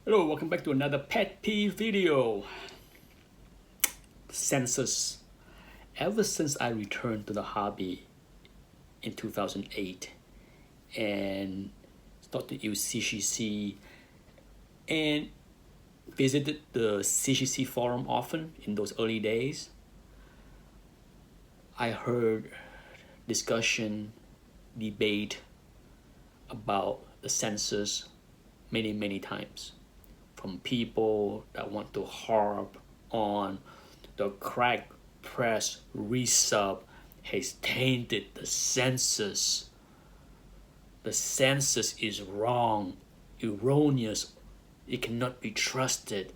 Hello, welcome back to another pet peeve video. Census. Ever since I returned to the hobby in 2008 and started to use CGC and visited the CGC forum often in those early days, I heard discussion, debate about the census many times from people that want to harp on the crack press resub has tainted the census. The census is wrong, erroneous, it cannot be trusted.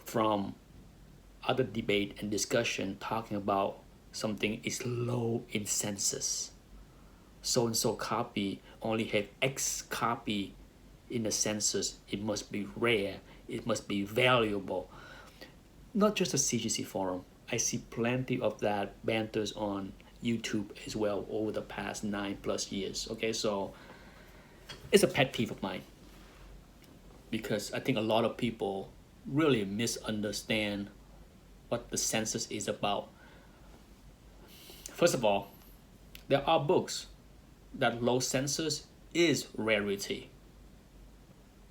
From other debate and discussion talking about something is low in census. So and so copy only have X copy in the census. It must be rare, it must be valuable. Not just the CGC forum, I see plenty of that banters on YouTube as well over the past 9+ years. Okay, so it's a pet peeve of mine because I think a lot of people really misunderstand what the census is about. First of all, there are books that low census is rarity.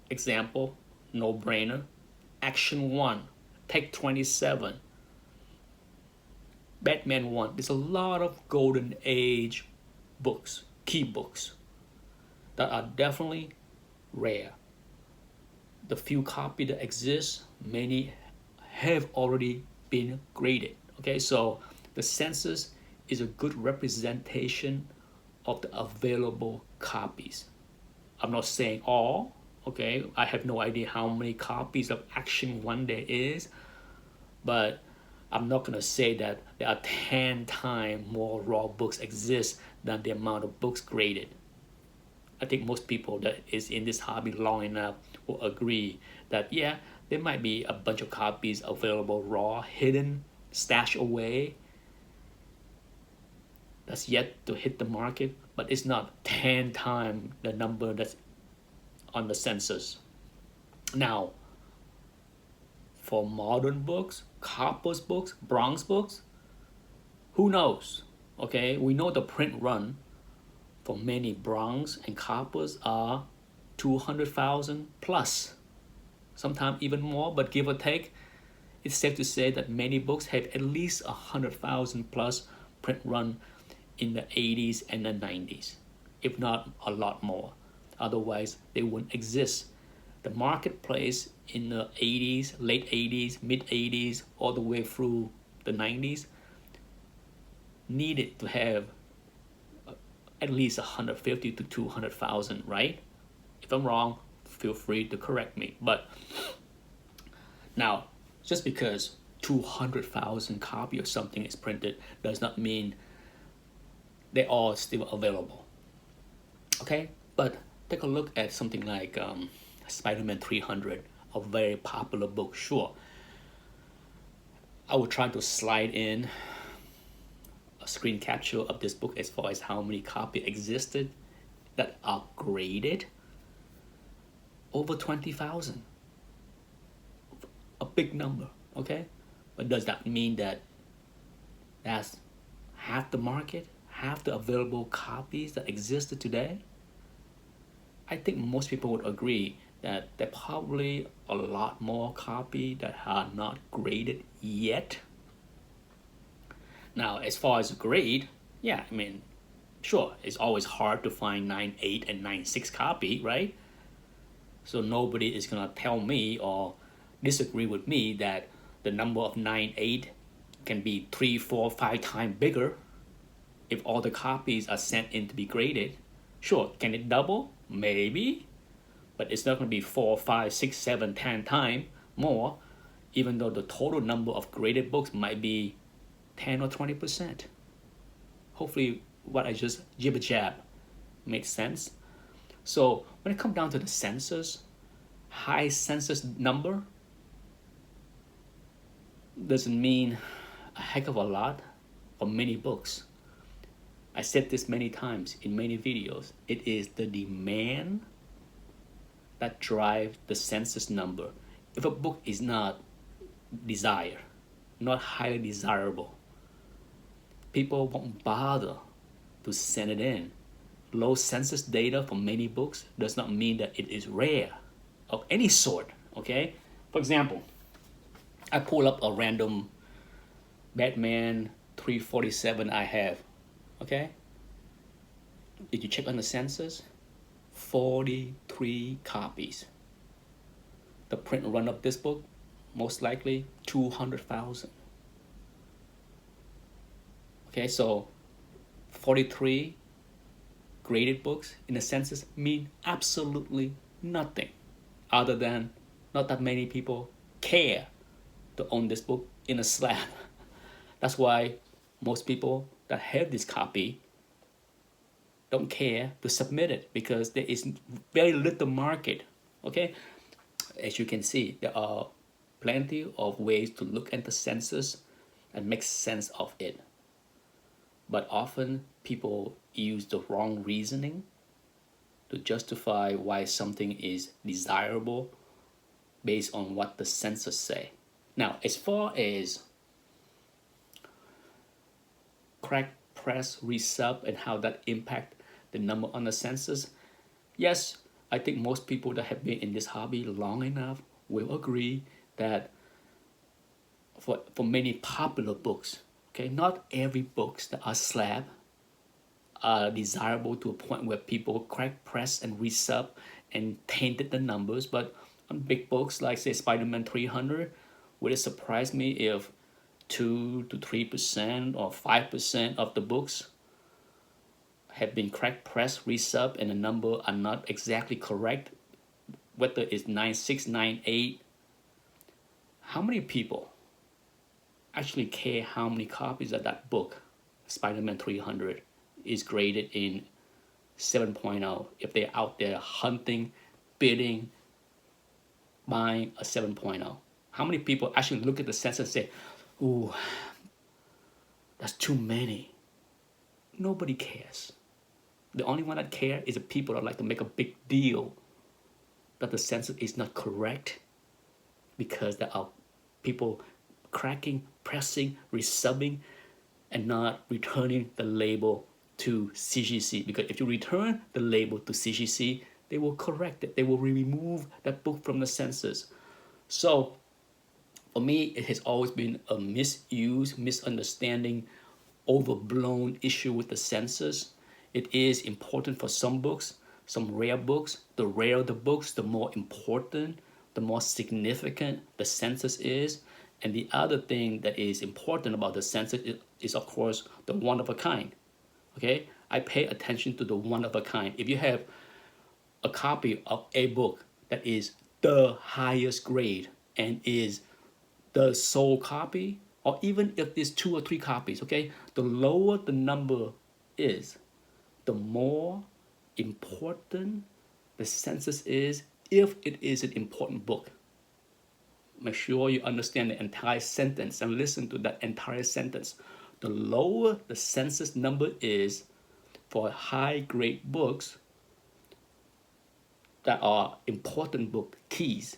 Example, no brainer, Action 1, Take 27, Batman 1. There's a lot of golden age books, key books, that are definitely rare. The few copy that exist, many have already been graded. Okay, so the census is a good representation of the available copies. I'm not saying all, okay? I have no idea how many copies of Action 1 there is, but I'm not gonna say that there are 10 times more raw books exist than the amount of books graded. I think most people that is in this hobby long enough will agree that yeah, there might be a bunch of copies available raw, hidden, stashed away, that's yet to hit the market, but it's not 10 times the number that's on the census. Now, for modern books, Copper's books, Bronx books, who knows? Okay, we know the print run for many Bronx and Coppers are 200,000 plus, sometimes even more, but give or take, it's safe to say that many books have at least 100,000 plus print run in the 80s and the 90s, if not a lot more. Otherwise, they wouldn't exist. The marketplace in the 80s, late 80s, mid 80s, all the way through the 90s needed to have at least 150 to 200,000, right? If I'm wrong, feel free to correct me. But now, just because 200,000 copy of something is printed does not mean they're all still available. Okay, but take a look at something like Spider-Man 300, a very popular book. Sure, I will try to slide in a screen capture of this book as far as how many copies existed that are graded. Over 20,000. A big number, okay? But does that mean that that's half the market, half the available copies that existed today? I think most people would agree that there are probably a lot more copies that are not graded yet. Now, as far as grade, yeah, I mean, sure, it's always hard to find 9.8 and 9.6 copy, right? So nobody is gonna tell me or disagree with me that the number of 9.8 can be 3, 4, 5 times bigger if all the copies are sent in to be graded. Sure, can it double? Maybe, but it's not gonna be 4, 5, 6, 7, 10 times more, even though the total number of graded books might be 10 or 20%. Hopefully what I just jibber jab made sense. So when it comes down to the census, high census number doesn't mean a heck of a lot for many books. I said this many times in many videos. It is the demand that drive the census number. If a book is not desired, not highly desirable, people won't bother to send it in. Low census data for many books does not mean that it is rare of any sort, okay? For example, I pull up a random Batman 347 I have, okay? Did you check on the census? 43 copies. The print run of this book, most likely 200,000. Okay, so 43 graded books in the census mean absolutely nothing other than not that many people care to own this book in a slab. That's why most people that have this copy don't care to submit it, because there is very little market, okay? As you can see, there are plenty of ways to look at the census and make sense of it. But often people use the wrong reasoning to justify why something is desirable based on what the census say. Now, as far as crack, press, resub, and how that impact the number on the census, yes, I think most people that have been in this hobby long enough will agree that for many popular books, okay, not every books that are slab are desirable to a point where people crack, press, and resub and tainted the numbers. But on big books like, say, Spider-Man 300, would it surprise me if 2 to 3% or 5% of the books have been cracked, pressed, resub, and the number are not exactly correct, whether it's 96, 98? How many people actually care how many copies of that book, Spider-Man 300, is graded in 7.0 if they're out there hunting, bidding, buying a 7.0? How many people actually look at the census and say, ooh, that's too many? Nobody cares. The only one that cares is the people that like to make a big deal that the census is not correct, because there are people cracking, pressing, resubbing, and not returning the label to CGC. Because if you return the label to CGC, they will correct it. They will remove that book from the census. So for me, it has always been a misuse, misunderstanding, overblown issue with the census. It is important for some books, some rare books. The rarer the books, the more important, the more significant the census is. And the other thing that is important about the census is of course, the one of a kind. Okay, I pay attention to the one of a kind. If you have a copy of a book that is the highest grade and is the sole copy, or even if there's 2 or 3 copies, okay, the lower the number is, the more important the census is, if it is an important book. Make sure you understand the entire sentence and listen to that entire sentence. The lower the census number is for high-grade books that are important book keys,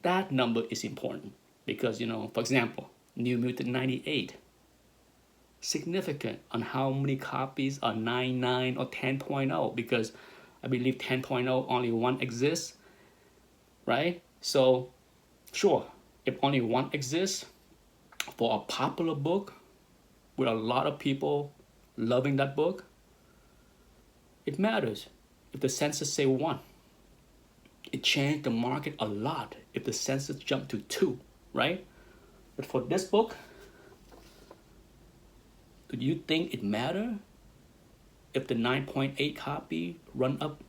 that number is important. Because, you know, for example, New Mutant 98, significant on how many copies are 9.9 or 10.0, because I believe 10.0 only one exists, right? So sure, if only one exists for a popular book with a lot of people loving that book, it matters if the census say 1. It changed the market a lot if the census jumped to 2, right? But for this book, do you think it matter if the 9.8 copy run up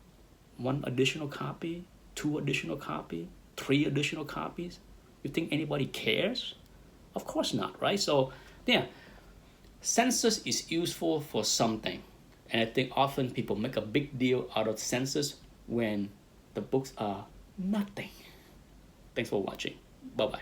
1 additional copy, 2 additional copy, 3 additional copies? You think anybody cares? Of course not, right? So yeah, census is useful for something. And I think often people make a big deal out of census when the books are nothing. Thanks for watching. Bye-bye.